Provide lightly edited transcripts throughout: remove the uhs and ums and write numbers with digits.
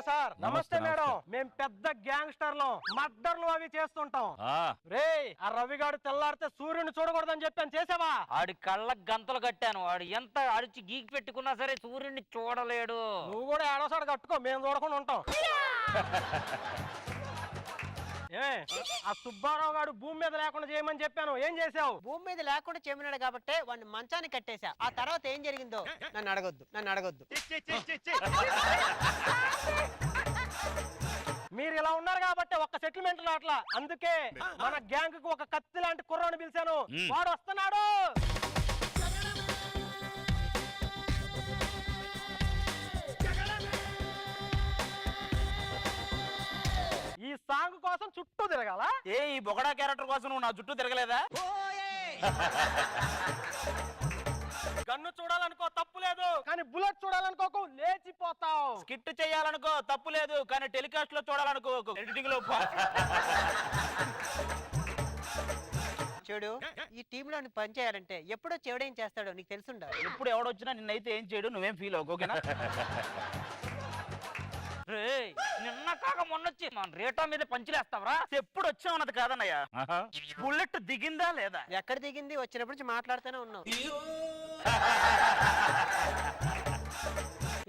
Sir. నమస్తే madam. మేము పెద్ద గ్యాంగ్స్టర్లు, మర్డర్లు అవి చేస్తుంటాం. రే ఆ రవిగాడు తెల్లారితే సూర్యుని చూడకూడదని చెప్పాను, చేసావా? ఆడి కళ్ళకు గంతలు కట్టాను. వాడు ఎంత అడిచి గీకి పెట్టుకున్నా సరే సూర్యుడిని చూడలేడు. నువ్వు కూడా ఏడోసాడు కట్టుకో, మేము చూడకుండా ఉంటాం. ఆ సుబ్బారావు గారు భూమి మీద లేకుండా చేయమని చెప్పాను, ఏం చేసావు? భూమి మీద లేకుండా చేయమన్నాడు కాబట్టి వాడిని మంచాన్ని కట్టేశా. ఆ తర్వాత ఏం జరిగిందో నన్ను అడగొద్దు. మీరు ఇలా ఉన్నారు కాబట్టి ఒక్క సెటిల్మెంట్ రావట్లా. అందుకే మన గ్యాంగ్ కు ఒక కత్తి లాంటి కుర్రాన్ని పిలిచాను, వాడు వస్తున్నాడు. ఈ సాంగ్ కోసం చుట్టూ తిరగాల? ఈ బొగడా క్యారెక్టర్ కోసం నువ్వు నా చుట్టూ తిరగలేదా? గన్ను చూడాలనుకో తప్పు లేదు, కానీ బుల్లెట్ చూడాలనుకోకు లేచిపోతావు. స్కిట్ చేయాలనుకో తప్పు లేదు, కానీ టెలికాస్ట్ లో చూడాలనుకో ఎడిటింగ్ లో. చూడు, ఈ టీమ్ లో పని చేయాలంటే ఎప్పుడో చెవడేం చేస్తాడో నీకు తెలుసుండాలి. ఎప్పుడు ఎవడొచ్చినా నిన్నైతే ఏం చేయడు, నువ్వేం ఫీల్ అవ్వకు, ఓకేనా? నిన్న కాక మొన్నొచ్చి మన రేటా మీద పంచులేస్తావరా? ఎప్పుడు వచ్చామన్నది కాదన్నయ్య, బుల్లెట్ దిగిందా లేదా? ఎక్కడ దిగింది? వచ్చినప్పటి నుంచి మాట్లాడుతూనే ఉన్నావు.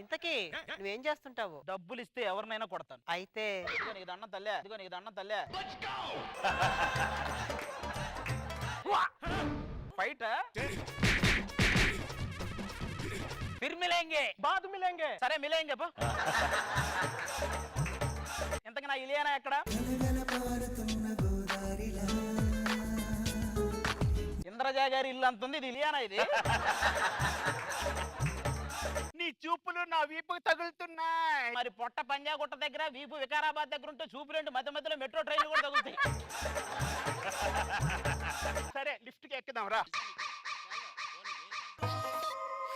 ఇంతకీ నువ్వేం చేస్తుంటావు? డబ్బులు ఇస్తే ఎవరినైనా కొడతాను. అయితే నీకు దండం తల్లే, ఇదిగో నీకు దండం తల్లే. ఫైట్ फिर मिलेंगे, बाद मिलेंगे. సరే మిలేంగే పో. ఎంతకి నా ఇలియానా ఎక్కడ? ఇంద్రజా గారి ఇల్లు అంతుంది, ఇది ఇలియానా? ఇది నీ చూపులు నా వీపుకి తగులుతున్నాయి. మరి పొట్ట పంజాగుట్ట దగ్గర, వీపు వికారాబాద్ దగ్గర ఉంటే చూపులేంటి మధ్య మధ్యలో మెట్రో ట్రైన్ కూడా తగులుతాయి. సరే లిఫ్ట్ కి ఎక్కుదాం రా.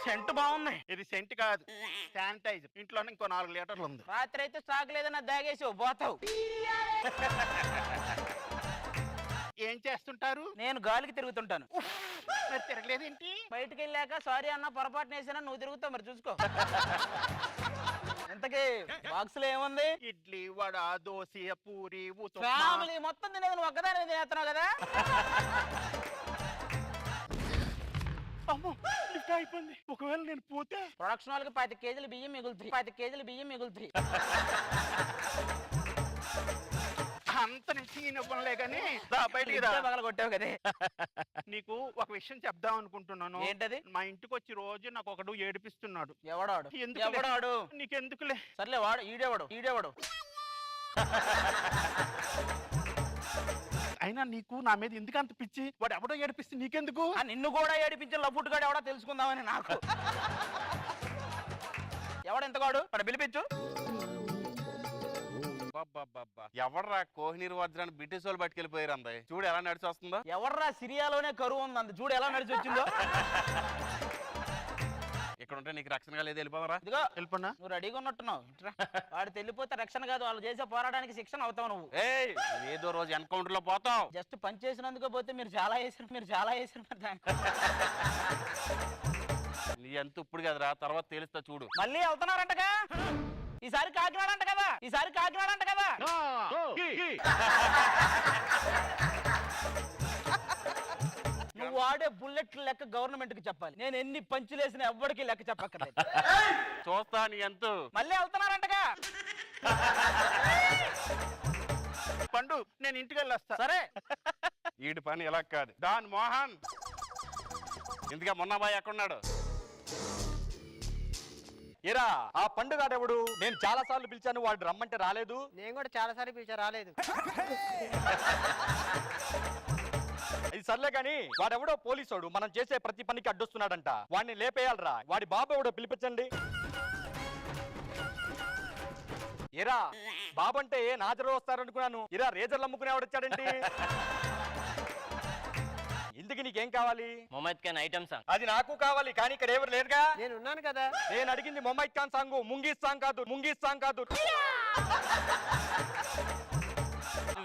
సెంట్ బాగుంది. ఇది సెంట్ కాదు, శానిటైజర్. ఇంట్లోనే ఇంకో 4 లీటర్లు ఉంది. రాత్రి అయితే స్టాక్ లేదన్నా దాగేసి పోతావు. ఏం చేస్తుంటారు? నేను గాలికి తిరుగుతుంటాను. మరి తిరగలేదేంటి? బయటకు వెళ్ళాక సారీ అన్న పొరపాటున వేసినా నువ్వు తిరుగుతావు, మరి చూసుకో. ఇంతకీ బాక్స్ లో ఏముంది? ఇడ్లీ, వడ, దోశ, పూరి, ఫ్యామిలీ మొత్తం తినేది నువ్వు ఒక్కదాని తినేస్తున్నావు కదా. అయిపోయింది. ఒకవేళ నేను పోతే ప్రొడక్షన్ వాళ్ళకి 10 కేజీలు బియ్యం మిగులుతాయి, 10 కేజీలు బియ్యం మిగులుతాయి. అంత నుంచి ఇవ్వలే కానీ బయటికి కొట్టావు కదా. నీకు ఒక విషయం చెప్దాం అనుకుంటున్నాను. ఏంటది? మా ఇంటికి వచ్చి రోజు నాకు ఒకడు ఏడిపిస్తున్నాడు. ఎవడాడు? ఎవడాడు? నీకెందుకులే. సర్లే వాడు ఈడేవాడు. అయినా నీకు నా మీద ఎందుకు అంత పిచ్చి? వాడు ఎవడో ఏడిపిస్తే నీకెందుకు? నిన్ను కూడా ఏడిపించిన లఫుట్ గాడు ఎవడో తెలుసుకుందామని నాకు. ఎవడెంతగాడు? వాడు పిలిపించు. ఎవర్రా కోహినీర్ వజ్రాన్ని బ్రిటిష్ వాళ్ళు పట్టుకెళ్ళిపోయారు అంది. చూడు ఎలా నడిచి వస్తుందో. ఎవర్రా సిరియాలోనే కరువు ఉంది అంది, చూడు ఎలా నడిచి వచ్చిందో. ఇక్కడ ఉంటే నీకు రక్షణగా లేదు, వెళ్ళిపోవరా? ఇదిగో వెళ్ళిపోనా? నువ్వు రెడీగా ఉన్నట్టున్నావు. వాడు వెళ్ళిపోతే రక్షణ కాదు, వాళ్ళు చేసే పోరాటానికి శిక్షణ అవుతావు నువ్వు. ఏదో రోజు ఎన్కౌంటర్ లో పోతావు. జస్ట్ పని చేసినందుకు పోతే మీరు చాలా వేసారు. నీ ఎంత ఇప్పుడు కదరా, తర్వాత తెలుస్తా చూడు. మళ్ళీ వెళ్తున్నారంటగా? ఈసారి కాకినాడ అంట కదా. నువ్వు వాడే బుల్లెట్ లెక్క గవర్నమెంట్ కి చెప్పాలి. నేను ఎన్ని పంచులేసిన ఎవ్వడికి లెక్క చెప్పక్కర్లేదు. చూస్తా నీ ఎంత. మళ్ళీ వెళ్తున్నారంటగా? పండు, నేను ఇంటికి వెళ్ళొస్తా. సరే. వీడి పని ఎలా కాదు. డాన్ మోహన్, ఇందుకే మొన్న బాయ్ ఎక్కడున్నాడు? ఏరా ఆ పండుగాడెవడు? నేను చాలా సార్లు పిలిచాను, వాడు రమ్మంటే రాలేదు. నేను కూడా చాలా సార్లు పిలిచా, రాలేదు. ఇది సర్లే గాని వాడెవడో పోలీసోడు మనం చేసే ప్రతి పనికి అడ్డొస్తున్నాడంట. వాడిని లేపేయాలరా. వాడి బాబు ఎవడో పిలిపించండి. ఏరా బాబంటే నాజరు వస్తారనుకున్నాను. ఇరా రేజర్లు అమ్ముకునేవాడు వచ్చాడండి. ఇందుకు నీకేం కావాలి? Mohammed Khan item song. అది నాకు కావాలి, కానీ ఇక్కడ ఎవరు లేరుగా. నేను ఉన్నాను కదా. నేను అడిగింది మొహమ్మద్ ఖాన్ సాంగ్, ముంగీస్ సాంగ్ కాదు.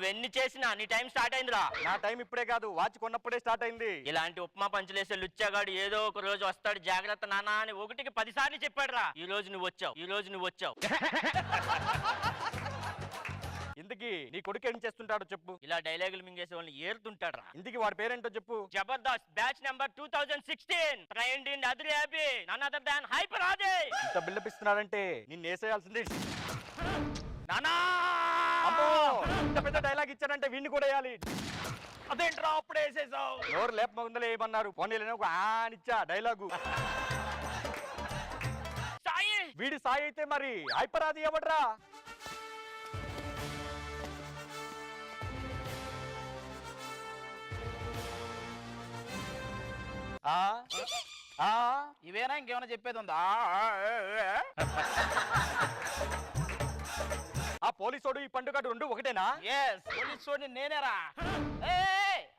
నువ్వెన్ని చేసినా నీ టైం స్టార్ట్ అయిందిరా. నా టైం ఇప్పుడే కాదు, వాచ్ కొన్నప్పుడే స్టార్ట్ అయింది. ఇలాంటి ఉప్మా పంచులేసే లుచ్చాగాడు ఏదో ఒక రోజు వస్తాడు, జాగ్రత్త నానా అని 1కి 10 సార్లు చెప్పాడు రా. ఈ రోజు నువ్వు వచ్చావు. ఇంతకీ నీ కొడుకు ఏం చేస్తుంటాడో చెప్పు. ఇలా డైలాగులు మింగేసే వాళ్ళని ఏరుతుంటాడు రా. ఇంతకీ వాడి పేరేంటో చెప్పు. Jabardasth batch number 2016 trained in other happy none other than hyper Aadi. ఇంత బిల్డప్ ఇస్తున్నాడంటే నిన్ను వేసేయాల్సింది. నానా అమ్మో, ఇంత పెద్ద డైలాగ్ ఇచ్చాడంటే వీడిని కూడా వేయాలి. అదేంట్రా అప్పుడే వేసేసావు? ఎవరు లేపమందలే ఏమన్నారు, పోనీలేని ఒక ఆనిచ్చా డైలాగు. సాయి వీడి సాయి అయితే మరి హైపరాది ఎవడ్రా? ఇవేనా ఇంకేమైనా చెప్పేది ఉందా? ఆ పోలీసోడు ఈ పండుగ రెండు ఒకటేనా? పోలీసు నేనేరా.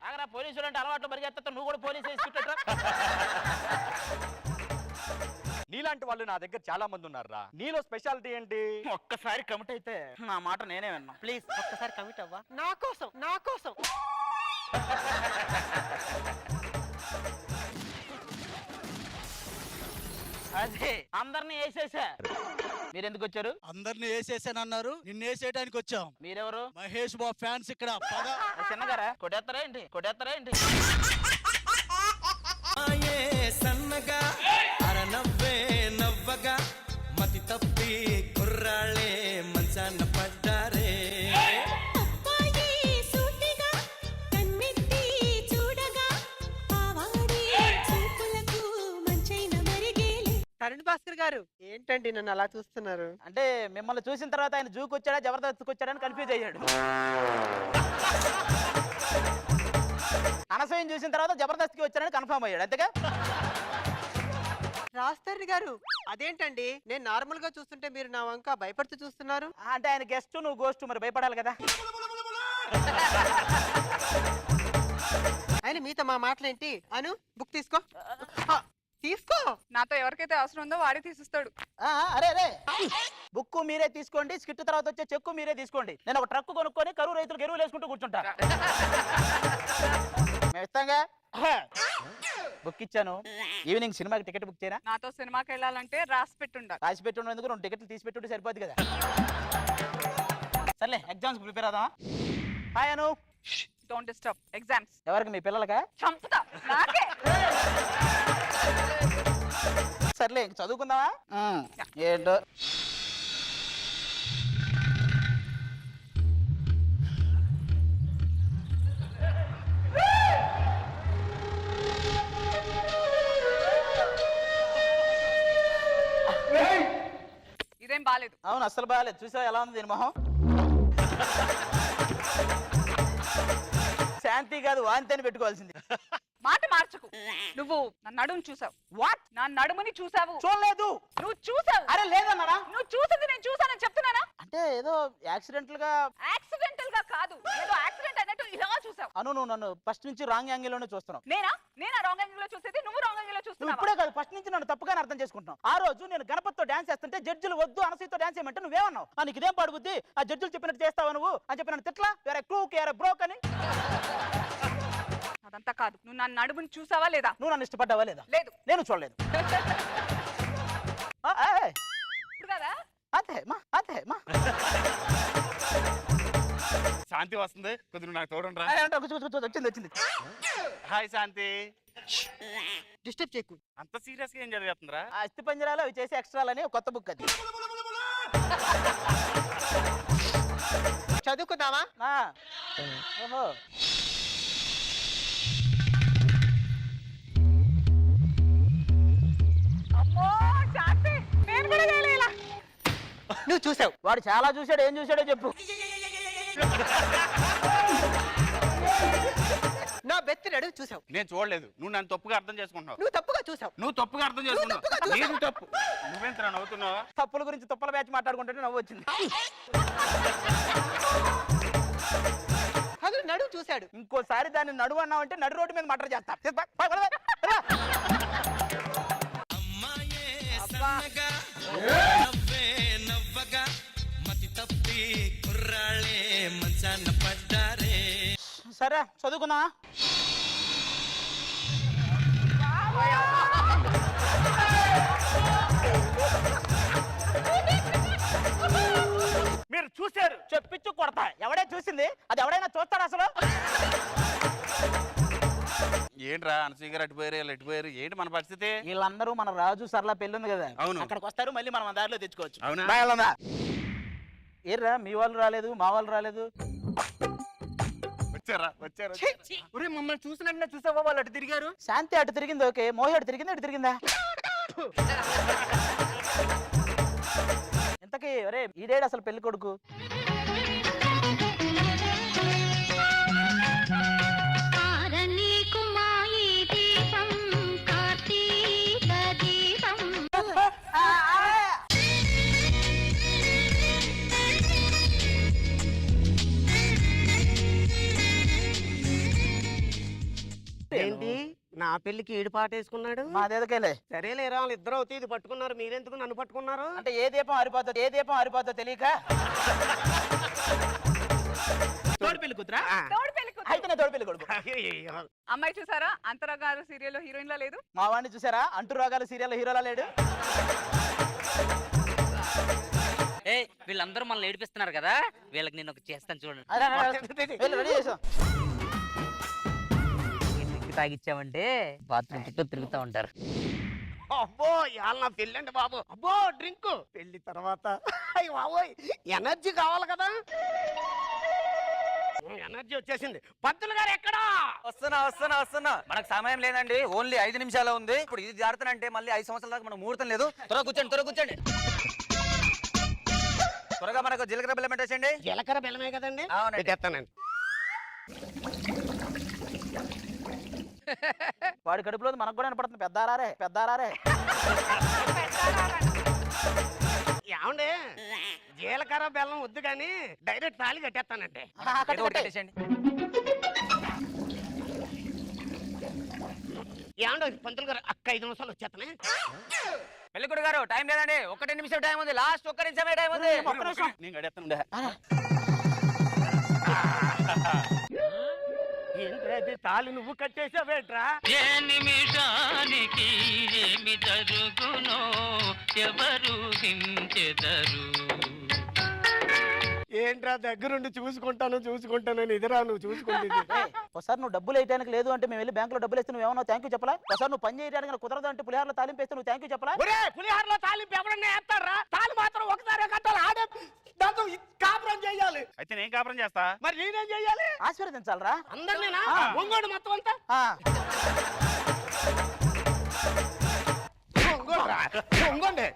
ఆగరా, పోలీసులు అంటే అలవాటు పరిగెత్తా, నువ్వు కూడా పోలీసు వేసుకుంటా. నీలాంటి వాళ్ళు నా దగ్గర చాలా మంది ఉన్నారా. నీలో స్పెషాలిటీ ఏంటి? ఒక్కసారి కమిట్ అయితే నా మాట నేనే విన్నా. ప్లీజ్ ఒక్కసారి కమిట్ అవ్వా, నా కోసం. అదే అందరినీ వేసేసా. మీరెందుకు వచ్చారు? అందరిని వేసేసానన్నారు, నిన్ను వేసేయడానికి వచ్చాం. మీరెవరు? మహేష్ బాబు ఫ్యాన్స్ ఇక్కడ. పద. చిన్నగారా కొట్టేస్తారా ఏంటి? సన్నగా అరనవ్వే నవ్వగా మతి తప్పి కుర్రాళ్ళే మంచాన పడ్డారే. తరుణ్ భాస్కర్ గారు ఏంటండి నన్ను అలా చూస్తున్నారు? అంటే మిమ్మల్ని చూసిన తర్వాత ఆయన జూకి వచ్చాడా జబర్దస్త్కి వచ్చాడని కన్ఫ్యూజ్ అయ్యాడు. అనసూయం చూసిన తర్వాత జబర్దస్త్కి వచ్చాడని కన్ఫర్మ్ అయ్యాడు. అంతేగా? రాస్తారు గారు అదేంటండి, నేను నార్మల్ గా చూస్తుంటే మీరు నా వంక భయపడుతూ చూస్తున్నారు. అంటే ఆయన గెస్ట్ నువ్వు గోస్ట్, మరి భయపడాలి కదా. ఆయన మీతో మా మాటలేంటి? అను బుక్ తీసుకో. నాతో ఎవరికైతే అవసరం ఉందో వాడే తీసిస్తాడు. అరే బుక్కు మీరే తీసుకోండి, స్కిట్ తర్వాత వచ్చే చెక్కు మీరే తీసుకోండి. నేను ఒక ట్రక్ కొనుక్కొని కరువు రైతులకు ఎరువులు వేసుకుంటూ కూర్చుంటా. ఇస్తాగా బుక్ ఇచ్చాను. ఈవినింగ్ సినిమాకి టికెట్ బుక్ చేయరా? నాతో సినిమాకి వెళ్ళాలంటే రాసి పెట్టుండాలి. రాసి పెట్టి ఎందుకు 2 టికెట్లు తీసి పెట్టుంటే సరిపోద్ది కదా. సర్లే ఎగ్జామ్స్ ప్రిపేర్ అవుదామా? Hi Anu. Don't disturb. Exams ఎవరికి? మీ పిల్లలకా? చంపుతా. నాకే. సర్లే చదువుకుందామా? ఏంటో ఇదేం బాలేదు. అవును, అస్సలు బాగాలేదు. చూసావా ఎలా ఉంది దీని మొహం? శాంతి కాదు, వాంతి అని పెట్టుకోవాల్సింది. మాట మార్చకు. నువ్వు నా నడుము చూసావు. వాట్? నా నడుముని చూసావు. చూడలేదు. నువ్వు చూసావు. అరే లేదన్నారా? నువ్వు చూసింది నేను చూసానని చెప్తున్నానా? అంటే ఏదో యాక్సిడెంటల్ గా కాదు, ఏదో యాక్సిడెంట్ అయినట్టు ఇలా చూసావు. అను, నువ్వు నన్ను ఫస్ట్ నుంచి రాంగ్ యాంగిల్ లోనే చూస్తున్నావు. నేనా రాంగ్ యాంగిల్ లో చూసేది? నువ్వు రాంగ్ యాంగిల్ లో నువ్వు చూస్తున్నావు. ఇప్పుడే కాదు, ఫస్ట్ నుంచి నన్ను తప్పుగానే అర్థం చేసుకుంటున్నావు. ఆ రోజు నేను గణపతితో డాన్స్ చేస్తుంటే జడ్జిలు వద్దు అనసూయతో డాన్స్ చేయమంటే నువ్వేమన్నావు? నీకు ఇదేం పడుద్ది, ఆ జడ్జిలు చెప్పినట్టు చేస్తావా నువ్వు అని చెప్పి నన్ను తిట్లా. వేరే క్రూక్ వేరే బ్రోక్ అని. అదంతా కాదు, నువ్వు నా నడుముని చూసావా లేదా? నువ్వు నన్ను ఇష్టపడ్డావా లేదా? లేదు. నేను చూడలేదు. ఇప్పుడు కదా? అదే మా శాంతి వస్తుంది, కొద్దిగా నాకు తోడండి రా. వచ్చింది. హాయ్ శాంతి. డిస్టర్బ్ చేయకు. అంత సీరియస్ గా ఏం జరుగుతుందిరా? ఆ అస్థి పంజరాలు అవి చేసే ఎక్స్ట్రాలని ఒక కొత్త బుక్ అది. చదువుకుందామా? ఓహో. అమ్మో శాంతి, నేను కూడా చేయలేలా. నువ్వు చూసావు. వాడు చాలా చూసాడు. ఏం చూసాడో చెప్పు. నా బెత్తి నడుము చూసావు. నేను చూడలేదు. నువ్వు నన్ను తప్పుగా అర్థం చేసుకుంటున్నావు. నువ్వు తప్పుగా చూసావు. నువ్వు తప్పుగా అర్థం చేసుకున్నావు. నేను తప్పు. నువ్వెంత నవ్వుతున్నావా? తప్పుల గురించి తుప్పల బ్యాచ్ మాట్లాడుకుంటే నవ్వు వచ్చింది. అసలు నడుము చూశాడు. ఇంకోసారి దాన్ని నడువు అన్నావంటే నడు రోడ్డు మీద మటర్ చేస్తా. నవ్వగా మతి తప్పి కుర్రాళ్ళే మంచాన మంచాన పడ్డారే. సరే చదువుకుందా. మీరు చూశారు. చెప్పించు కొడతా. ఎవడే చూసింది? అది ఎవడైనా చూస్తాడు అసలు? ఏంట్రా అనసూయ గారు అటుపోయారు వీళ్ళు ఎటుపోయారు, ఏంటి మన పరిస్థితి? వీళ్ళందరూ మన రాజు సరళ పెళ్ళి ఉంది కదా, అవును. అక్కడికి వస్తారు, మళ్ళీ మనం దారిలో తెచ్చుకోవచ్చు. అవునా? ఏర్రా మీ వాళ్ళు రాలేదు, మా వాళ్ళు రాలేదు. వచ్చారా? వచ్చారు. మమ్మల్ని చూసినట్టు చూసావా? వాళ్ళు అటు తిరిగారు. శాంతి అటు తిరిగింది, ఓకే. మోహి అటు తిరిగింది, అటు తిరిగిందా? ఇంతకీ అరే ఈడేడు అసలు పెళ్లి కొడుకు? ఏంటి నా పెళ్లికి ఈడు పాట వేసుకున్నాడు? మాదేదకేలే. సరేలేరా వాళ్ళు ఇద్దరు అవుతే ఇది పట్టుకున్నారు, మీరెందుకు నన్ను పట్టుకున్నారు? అంటే ఏ దీపం ఆరిపోద్దో తెలియక. తోడు పెళ్లి కూతురా? తోడు పెళ్లి కూతురు. అయితే నేను తోడు పెళ్లి కొడుకు. అమ్మాయి చూసారా అంతరా గారు సీరియల్ హీరోయిన్ లా లేదు? మా వాడిని చూసారా? అంటు రోగాలు సీరియల్ హీరోలా లేడు. వీళ్ళందరూ మనల్ని ఏడిపిస్తున్నారు కదా, వీళ్ళకి నేను ఒక చేస్తాను చూడండి. రెడీ చేసాం. తాగిచ్చామంటే బాత్రూమ్ చుట్టూ తిరుగుతూ ఉంటారు. అబ్బో ఇవాళ నా పెళ్ళి అండి బాబు. అబ్బో డ్రింక్ పెళ్లి తర్వాత అయ్యి బాబోయ్ ఎనర్జీ కావాలి కదా. ఎనర్జీ వచ్చేసింది. పంతులు గారు ఎక్కడా? వస్తున్నా. మనకు సమయం లేదండి, ఓన్లీ 5 నిమిషాలు ఉంది. ఇప్పుడు ఇది జారుతానంటే మళ్ళీ 5 సంవత్సరాల దాకా మనకు ముహూర్తం లేదు. త్వరగా కూర్చోండి. త్వరగా మనకు జీలకర్ర బెల్లం పెట్టేసండి. జీలకర్ర బెల్లమే కదండి, అవునండి. పెట్టేస్తానండి. వాడి కడుపులో మనకు కూడా వినపడుతుంది. పెద్దారారే. ఏమండి జీలకర్ర బెల్లం వద్దు కానీ డైరెక్ట్ తాళి కట్టేస్తానండి. ఏదో ఒకటి కట్టేసేయండి. ఏమండి పంతులు గారు అక్క 5 నిమిషాలు వచ్చేస్తానే. పెళ్ళికొడు గారు టైం లేదండి, 1 నిమిషం టైం ఉంది. లాస్ట్ 1 నిమిషమే టైం ఉంది. నేను గడేస్తానుండే. ఏంట్రా తాళి నువ్వు కట్టేసావేట్రా? ఏ నిమిషానికి ఏమి జరుగునో ఎవరు హించెదరు. ఏంట్రా దగ్గరుండి చూసుకుంటానని ఇదిరా నువ్వు చూసుకుంటుంది. ఒకసారి నువ్వు డబ్బులు వేయడానికి లేదు అంటే మేము వెళ్ళి బ్యాంకులో డబ్బులు వేస్తే నువ్వు ఏమన్నా థ్యాంక్ యూ చెప్పలా? ఒకసారి నువ్వు పని చేయడానికి కుదరదు అంటే పులిహారలో తాలింపు వేస్తే నువ్వు థ్యాంక్ యూ చెప్పలా? పులిహారలో తాలింపు ఎవరన్నా వేస్తారా? తాలి మాత్రం ఒకసారి కట్టాలి. ఆడే దాంతో కాపురం చేయాలి. అయితే నేను కాపురం చేస్తా. మరి నేనేం చెయ్యాలి? ఆశీర్వదించాలరా అందరినేనా? ఒంగోడు మొత్తం అంతా ఒంగోడు.